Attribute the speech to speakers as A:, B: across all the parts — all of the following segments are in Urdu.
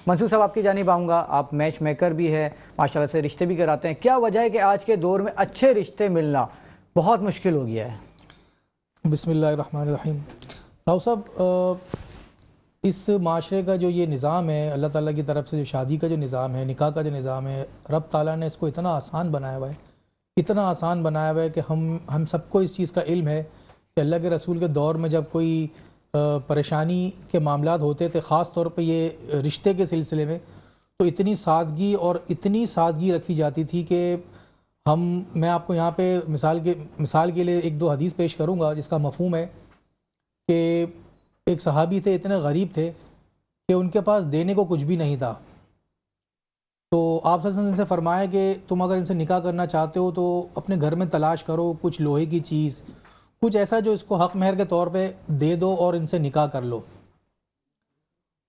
A: منصور صاحب آپ کی جانب آؤں گا، آپ میچ میکر بھی ہے، ماشاءاللہ سے رشتے بھی کراتے ہیں، کیا وجہ ہے کہ آج کے دور میں اچھے رشتے ملنا بہت مشکل ہو گیا ہے؟
B: بسم اللہ الرحمن الرحیم۔ راؤ صاحب، اس معاشرے کا جو یہ نظام ہے، اللہ تعالیٰ کی طرف سے جو شادی کا جو نظام ہے، نکاح کا جو نظام ہے، رب تعالیٰ نے اس کو اتنا آسان بنایا ہوا ہے، اتنا آسان بنایا ہوا ہے کہ ہم سب کو اس چیز کا علم ہے کہ اللہ کے رسول کے دور میں جب کوئی پریشانی کے معاملات ہوتے تھے، خاص طور پہ یہ رشتے کے سلسلے میں، تو اتنی سادگی اور اتنی سادگی رکھی جاتی تھی کہ میں آپ کو یہاں پہ مثال کے لیے ایک دو حدیث پیش کروں گا جس کا مفہوم ہے کہ ایک صحابی تھے، اتنے غریب تھے کہ ان کے پاس دینے کو کچھ بھی نہیں تھا، تو آپ صلی اللہ علیہ وسلم سے فرمایا کہ تم اگر ان سے نکاح کرنا چاہتے ہو تو اپنے گھر میں تلاش کرو کچھ لوہے کی چیز، کچھ ایسا جو اس کو حق مہر کے طور پہ دے دو اور ان سے نکاح کر لو۔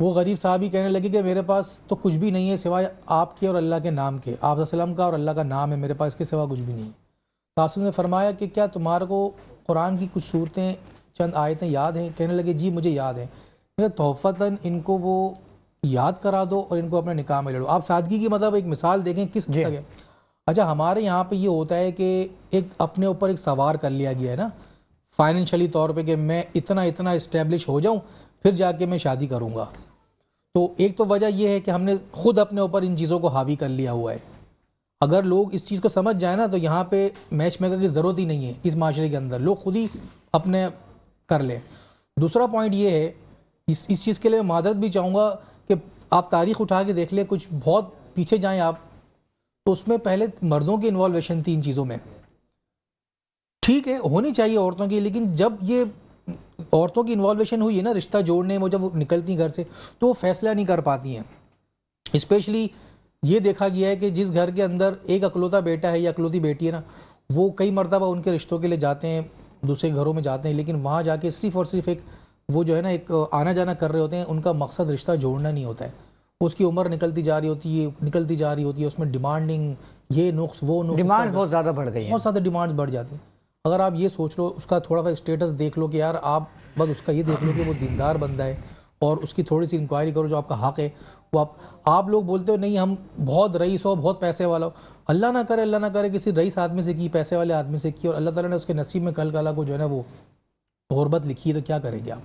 B: وہ غریب صحابی کہنے لگے کہ میرے پاس تو کچھ بھی نہیں ہے سوائے آپ کے اور اللہ کے نام کے، آپ صلی اللہ علیہ وسلم کا اور اللہ کا نام ہے، میرے پاس اس کے سوا کچھ بھی نہیں ہے۔ تو آپ نے فرمایا کہ کیا تمہارے کو قرآن کی کچھ صورتیں، چند آیتیں یاد ہیں؟ کہنے لگے جی مجھے یاد ہیں۔ تحفتاً ان کو وہ یاد کرا دو اور ان کو اپنے نکاح میں لے لو۔ آپ سادگی کی مطلب ایک مثال دیکھیں کس حد تک ہے۔ اچھا، ہمارے یہاں پہ یہ ہوتا ہے کہ ایک اپنے اوپر ایک سوار کر لیا گیا ہے نا فائنینشلی طور پہ کہ میں اتنا اسٹیبلش ہو جاؤں پھر جا کے میں شادی کروں گا۔ تو ایک تو وجہ یہ ہے کہ ہم نے خود اپنے اوپر ان چیزوں کو حاوی کر لیا ہوا ہے۔ اگر لوگ اس چیز کو سمجھ جائیں نا تو یہاں پہ میچ میکر کی ضرورت ہی نہیں ہے، اس معاشرے کے اندر لوگ خود ہی اپنے کر لیں۔ دوسرا پوائنٹ یہ ہے، اس چیز کے لیے میں معذرت بھی چاہوں گا کہ آپ تاریخ اٹھا کے دیکھ لیں، کچھ بہت پیچھے جائیں آپ تو اس میں پہلے مردوں کی انوالویشن تھی ان چیزوں میں، ٹھیک ہے ہونی چاہیے عورتوں کی، لیکن جب یہ عورتوں کی انوالویشن ہوئی ہے نا رشتہ جوڑنے میں، جب وہ نکلتی گھر سے تو وہ فیصلہ نہیں کر پاتی ہیں۔ اسپیشلی یہ دیکھا گیا ہے کہ جس گھر کے اندر ایک اکلوتا بیٹا ہے یا اکلوتی بیٹی ہے نا، وہ کئی مرتبہ ان کے رشتوں کے لیے جاتے ہیں، دوسرے گھروں میں جاتے ہیں، لیکن وہاں جا کے صرف اور صرف ایک وہ جو ہے نا ایک آنا جانا کر رہے ہوتے ہیں، ان کا مقصد رشتہ جوڑنا نہیں ہوتا ہے۔ اس کی عمر نکلتی جا رہی ہوتی ہے، اس میں ڈیمانڈنگ، یہ نقص وہ نقص،
A: ڈیمانڈ بہت زیادہ بڑھ گئی ہے،
B: بہت زیادہ ڈیمانڈز بڑھ جاتی ہیں۔ اگر آپ یہ سوچ لو، اس کا تھوڑا سا اسٹیٹس دیکھ لو کہ یار آپ بس اس کا یہ دیکھ لو کہ وہ دیندار بندہ ہے اور اس کی تھوڑی سی انکوائری کرو، جو آپ کا حق ہے وہ آپ لوگ بولتے ہو نہیں ہم بہت رئیس ہو، بہت پیسے والا ہو، اللہ نہ کرے کسی رئیس آدمی سے کی، پیسے والے آدمی سے کی، اور اللہ تعالیٰ نے اس کے نصیب میں کل کلا کو جو ہے نا وہ غربت لکھی ہے، تو کیا کریں گے آپ؟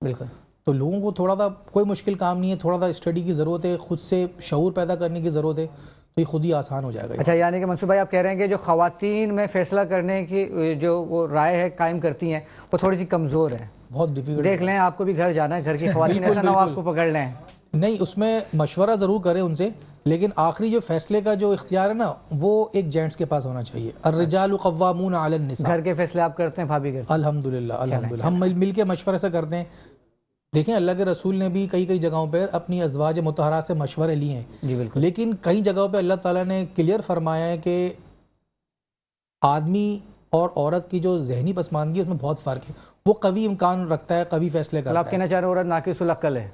A: بالکل۔
B: تو لوگوں کو تھوڑا سا کوئی مشکل کام نہیں ہے، تھوڑا سا اسٹڈی کی ضرورت ہے، خود سے شعور پیدا کرنے کی ضرورت ہے، تو یہ خود ہی آسان ہو جائے گا۔
A: اچھا، یعنی کہ منصور بھائی آپ کہہ رہے ہیں کہ جو خواتین میں فیصلہ کرنے کی جو وہ رائے ہے قائم کرتی ہیں وہ تھوڑی سی کمزور ہے،
B: بہت ڈیفیکلٹ۔
A: دیکھ لیں آپ کو بھی گھر جانا ہے، گھر کی خواتین ایسا نہ ہو آپ کو پکڑ لیں۔
B: نہیں، اس میں مشورہ ضرور کریں ان سے، لیکن آخری جو فیصلے کا جو اختیار ہے نا وہ ایک جینٹس کے پاس ہونا چاہیے۔ الرجال قوامون علی النساء۔
A: گھر کے فیصلے آپ کرتے ہیں، بھابھی کرتے ہیں؟
B: الحمدللہ ہم مل کے مشورے سے کرتے ہیں۔ دیکھیں اللہ کے رسول نے بھی کئی جگہوں پر اپنی ازواج مطہرات سے مشورے لیے ہیں،
A: جی بالکل،
B: لیکن کئی جگہوں پہ اللہ تعالیٰ نے کلیئر فرمایا ہے کہ آدمی اور عورت کی جو ذہنی پسماندگی اس میں بہت فرق ہے، وہ قوی امکان رکھتا ہے، قوی فیصلے کرتا ہے۔
A: آپ کہنا چاہ رہے ہیں عورت ناقص العقل ہے؟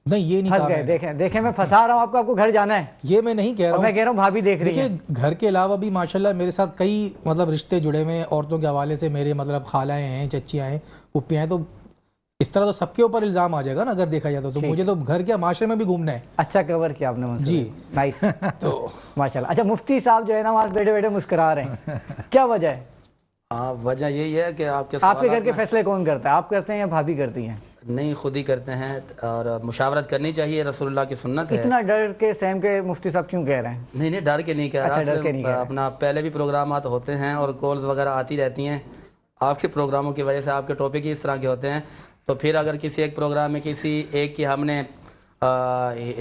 B: نہیں، یہ نہیں
A: پھنس
B: کہا
A: گئے، دیکھیں میں پھنسا رہا ہوں آپ کو گھر جانا ہے،
B: یہ میں نہیں کہہ رہا ہوں،
A: میں کہہ رہا ہوں بھابھی دیکھ رہی ہے۔
B: دیکھیں گھر کے علاوہ بھی ماشاءاللہ میرے ساتھ کئی رشتے جڑے ہوئے ہیں عورتوں کے حوالے سے، میرے خالائیں ہیں، چچیاں ہیں، پھوپھیاں ہیں، تو اس طرح تو سب کے اوپر الزام آ جائے گا نا اگر دیکھا جائے تو مجھے تو گھر کے معاشرے میں بھی گھومنا ہے۔
A: اچھا کور کیا آپ نے منصور
B: جی،
A: نائس
B: تو
A: ماشاءاللہ۔ اچھا، مفتی صاحب جو ہے نا وہاں بیٹھے بیٹھے مسکرا رہے ہیں، کیا وجہ ہے؟
C: وجہ یہی ہے کہ آپ کے
A: گھر کے فیصلے کون کرتا ہے؟ آپ کرتے ہیں یا بھابھی کرتی ہیں؟
C: نہیں، خود ہی کرتے ہیں، اور مشاورت کرنی چاہیے، رسول اللہ کی سنت ہے۔
A: اتنا ڈر کے سیم کے مفتی صاحب کیوں کہہ رہے ہیں؟
C: نہیں ڈر کے نہیں کہہ رہا، اپنا پہلے بھی پروگرامات ہوتے ہیں اور کالز وغیرہ آتی رہتی ہیں، آپ کے پروگراموں کی وجہ سے آپ کے ٹاپک ہی اس طرح کے ہوتے ہیں، تو پھر اگر کسی ایک پروگرام میں کسی ایک کی ہم نے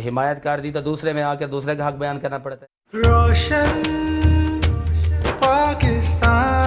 C: حمایت کر دی تو دوسرے میں آ کر دوسرے کا حق بیان کرنا پڑتا ہے۔ روشن پاکستان۔